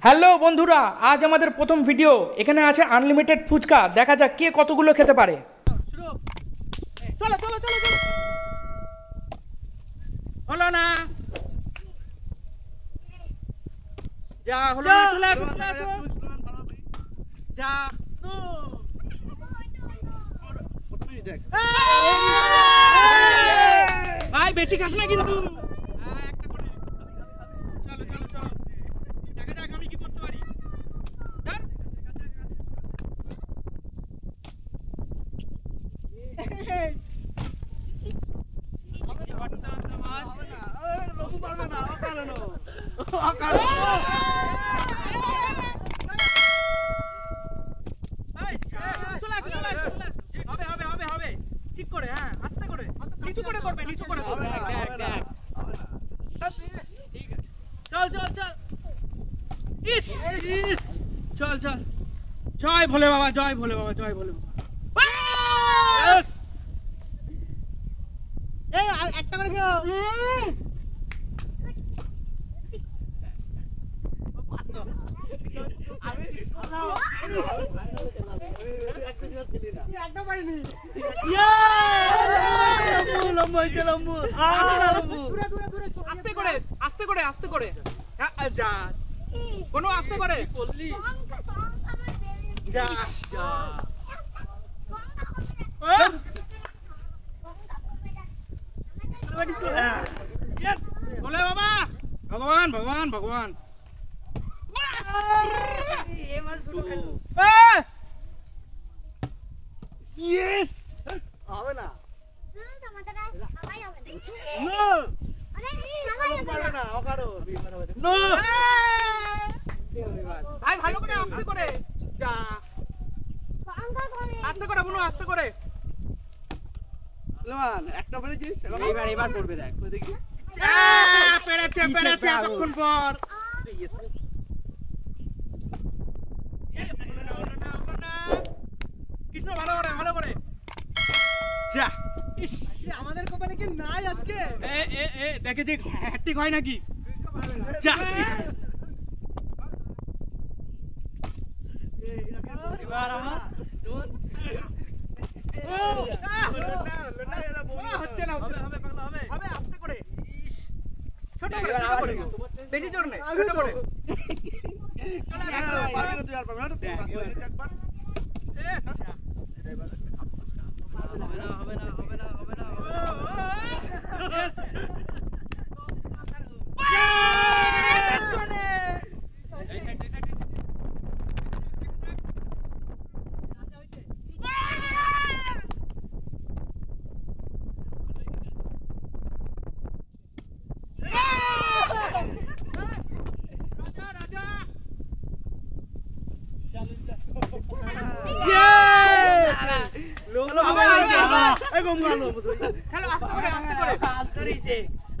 Hello বন্ধুরা, আজ আমাদের প্রথম ভিডিও। এখানে আছে আনলিমিটেড ফুচকা। দেখা যাক কে কতগুলো খেতে পারে। চলো চলো চলো চলো। হলো না, যা হলো না, চলে আসো চলে আসো, যা ভাই বেশি খাস না কিন্তু। একটা করে চলো চলো চলো, দেখা যাক আমি কি করতে পারি। হবে হবে হবে হবে, ঠিক করে, হ্যাঁ আস্তে করে, নিচু করে করবে, নিচু করে করবে। ঠিক আছে, চল চল চল। ইস চল চল। জয় ভোলে বাবা, জয় ভোলে বাবা, জয় ভোলে বাবা। একটা করে খেও। আস্তে করে আস্তে করে আস্তে করে, যা কোনো আস্তে করে বললি, যা যা। বলে বাবা, ভগবান ভগবান ভগবান। হবে না, ভাই ভালো করে আস্তে করে, যা আস্তে করে বোনো, আস্তে করে। একটা পেরেছিস, এবার এবার করবে, দেখ দেখি। পেরেছে পেরেছে এতক্ষণ পর। কৃষ্ণ ভালো করে ভালো করে, যা। আমাদের কপালে কি নাই আজকে? দেখে যে হ্যাট্রিক হয় নাকি, যা। এবার আমরা হচ্ছে না, হবে হবে, আস্তে করে, ছোট করে, ছোট করে, বেশি জোর নেই, ছোট করে।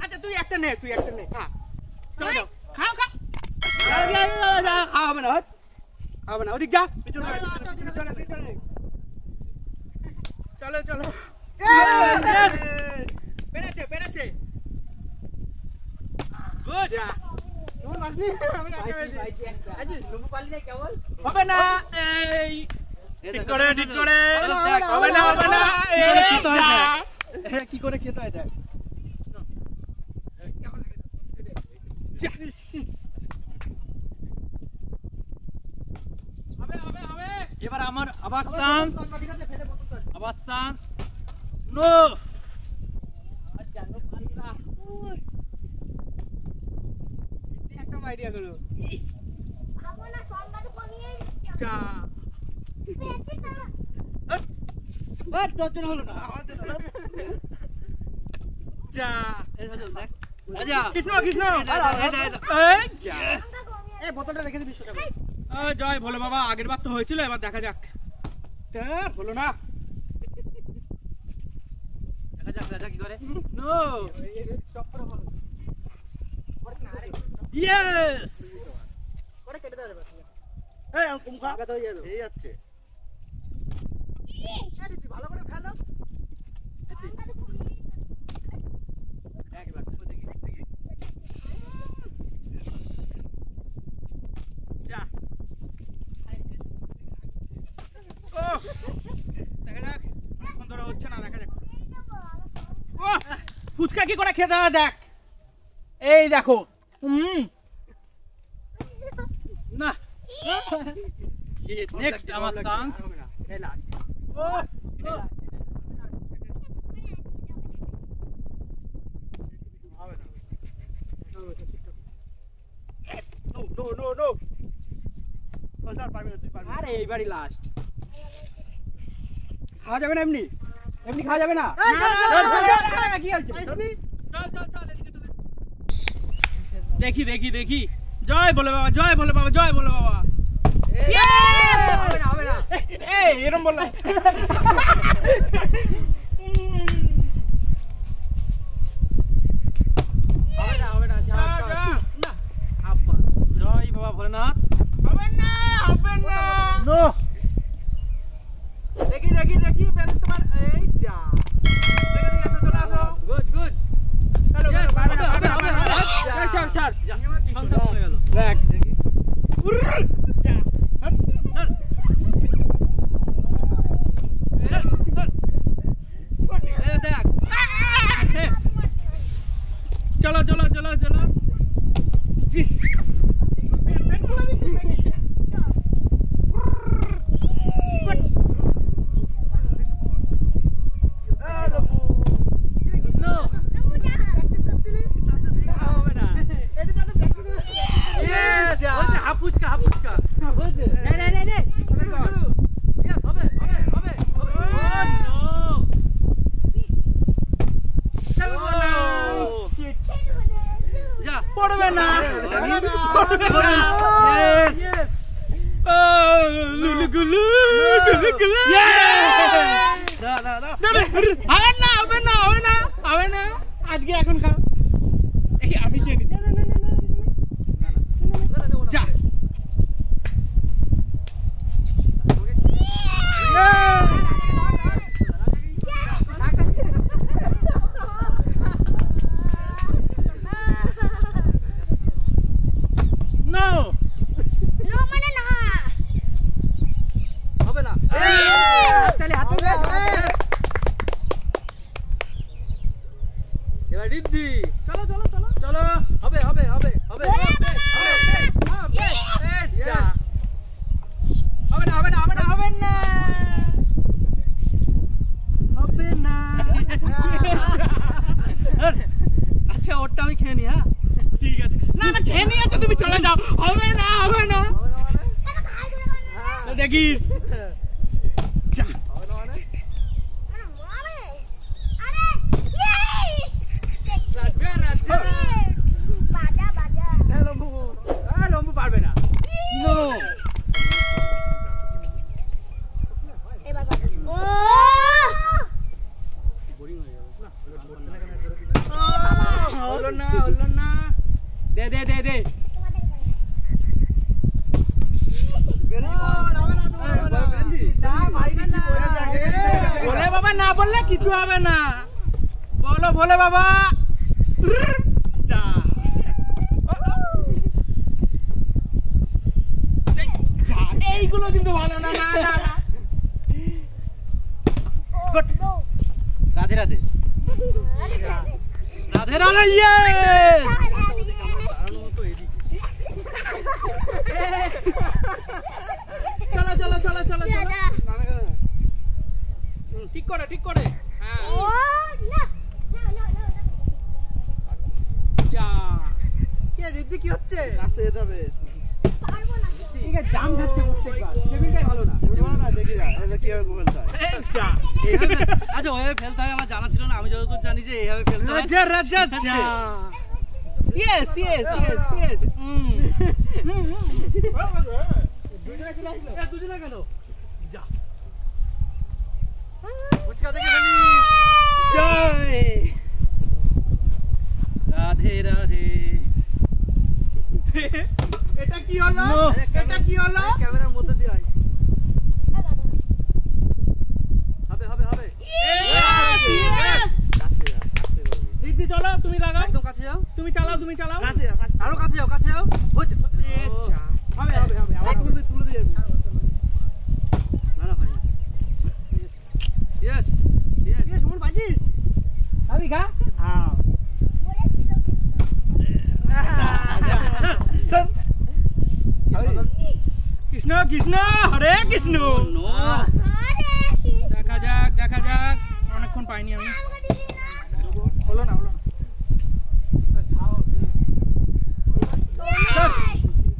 আচ্ছা তুই একটা নে, তুই একটা নে, খা। চলো যাও, খাও খাও। খাওয়া হবে না, হবে না, ওদিক যা। চলো চলো, পেরেছে পেরেছে, গুড। হবে না, এই ঠিক করে ঠিক করে, হবে না হবে না, কি করে খেতে হয় দেখ। হবে হবে হবে। এবার আমার আবার চান্স, আবার চান্স। নো, একটা আইডিয়া করো। যা, দশজন হলো না, যা। দেখ কৃষ্ণ কৃষ্ণ, এই যা। বোতলটা রেখে দিবি সোজা করে। জয় ভোলে বাবা, আগের বার তো হয়েছিল, এবার দেখা যাক। হলো না, দেখা যাক কি করে। নো, ইয়েস, করে কেটে দাও রে বাবা। এই কুমখা কথা হয়ে যাবে, এই যাচ্ছে। তুই ভালো করে ফেলো। একবার দেখি দেখি। দেখা যাক এখন ধরে হচ্ছে না, দেখা যাক। ওহ, ফুচকা কি করে খেতে হয় দেখ, এই দেখো। না নেক্সট আমার চান্স। আরে এইবারই লাস্ট। খাওয়া যাবে না এমনি, এমনি খাওয়া যাবে না। কি হয়েছে? দেখি দেখি দেখি, জয় বলে বাবা, জয় বলে বাবা, জয় বলে বাবা। হবে না, হবে না। এই এরকম বললো। হবে না, হবে না। জয় বাবা ভোলেনাথ। হবে না, হবে না। নো দেখি দেখি দেখি, বেলুন তোমার, এই যা। দেখে দেখে আসো, চলে আসো। Good good. চলো, Yes, হবে না, হবে, হবে না, হবে, হবে না। হবে। ছাড়, ছাড়, ছাড়। যা সন্তান হয়ে গেল। দেখ। যা। দেখ চলো চলো চলো চলো। জিস। পেন খুলে দিচ্ছি নাকি? হবে না। বলছে হাফ ফুচকা, হাফ ফুচকা বলছে। নে নে নে। Yes, হবে হবে হবে হবে। Oh চলো না। no! যা পড়বে না। পড়বে না। Yes! ও, লুলুগুলু, লুলুগুলু। দা দা দা। না, না, হবে না, হবে না, হবে না, হবে না। আজকে এখন খাও। এই আমি খেয়ে নিচ্ছি। যা। No! হবে না। তাহলে হাতে এবার রিদ্ধি। চলো চলো চলো। চলো। হবে হবে হবে হবে। যা। হবে না, হবে না, হবে না, হবে না। হবে না। আচ্ছা ওরটা আমি খেয়ে নি। হ্যাঁ ঠিক আছে। না না, খেয়ে নিয়েছো তুমি, চলে যাও। হবে না, হবে না। দেখিস। যা। রাজা রাজা। লম্বু পারবে না। নো হলো না, হলো না। দে দে দে দে। বলে বাবা, না বললে কিছু হবে না। বলো বলে বাবা। যা। যা, এইগুলো কিন্তু ভালো না। না না না। রাধে রাধে রাধে রাধে। ইয়েস চলো চলো চলো চলো চলো। ঠিক করে, ঠিক করে। হ্যাঁ। যা। কি হচ্ছে? রাস্তায় যেতে হবে। ঠিক আছে, জাম যাচ্ছে প্রত্যেকবার। টেবিলটাই ভালো না। দেখি না এটা কিভাবে ফেলতে হয়। এই যা। আচ্ছা ওইভাবে ফেলতে হয় আমার জানা ছিল না। আমি যতদূর জানি যে এইভাবে ফেলতে হয়। রাজা রাজা যা। Yes yes yes yes. দুজনে গেল। যা ফুচকা দেখে ফেলি। জয় রাধে রাধে। এটা কি হলো? No. এটা কি হলো? ক্যামেরার মধ্যে দিয়ে আয়। হবে হবে হবে। Yes, yes. দিদি চলো, তুমি লাগাও। একদম কাছে যাও। তুমি চালাও, তুমি চালাও। আরো কাছে যাও, কাছে যাও। হচ্ছে। হবে হবে হবে। আবার হবে। তুলে দিয়ে যাবি। না না ভাই কৃষ্ণ কৃষ্ণ হরে কৃষ্ণ দেখা যাক অনেকক্ষণ পাইনি আমি হলো না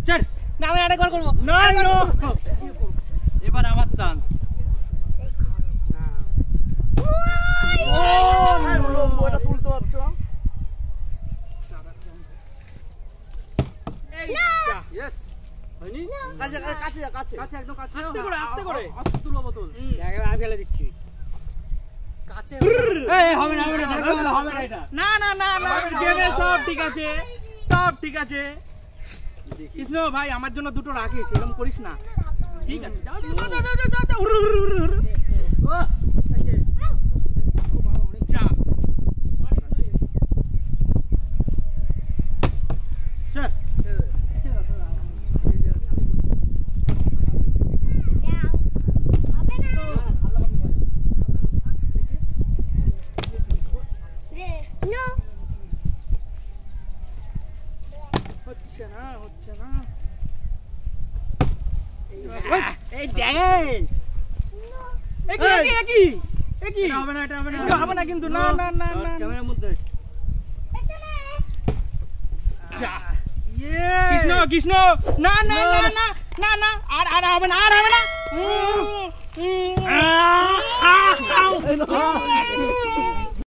চল না আমি আরেকবার করবো না এবার আমার চান্স ওটা তুলতে পারছো ইয়েস হয়নি কাছে কাছে কাছে কাছে একদম কাছে আস্তে করে আস্তে তুলবো বোতল দেখে আমি ফেলে দিচ্ছি কাছে এই হবে না এটা না গেমে সব ঠিক আছে কৃষ্ণ ভাই আমার জন্য দুটো রাখিস এরকম করিস না ঠিক আছে যাও যা স্যার হচ্ছে না এই দেখ একই হবে না এটা হবে না এটা হবে না কিন্তু না ক্যামেরার মধ্যে যা কৃষ্ণ না আর হবে না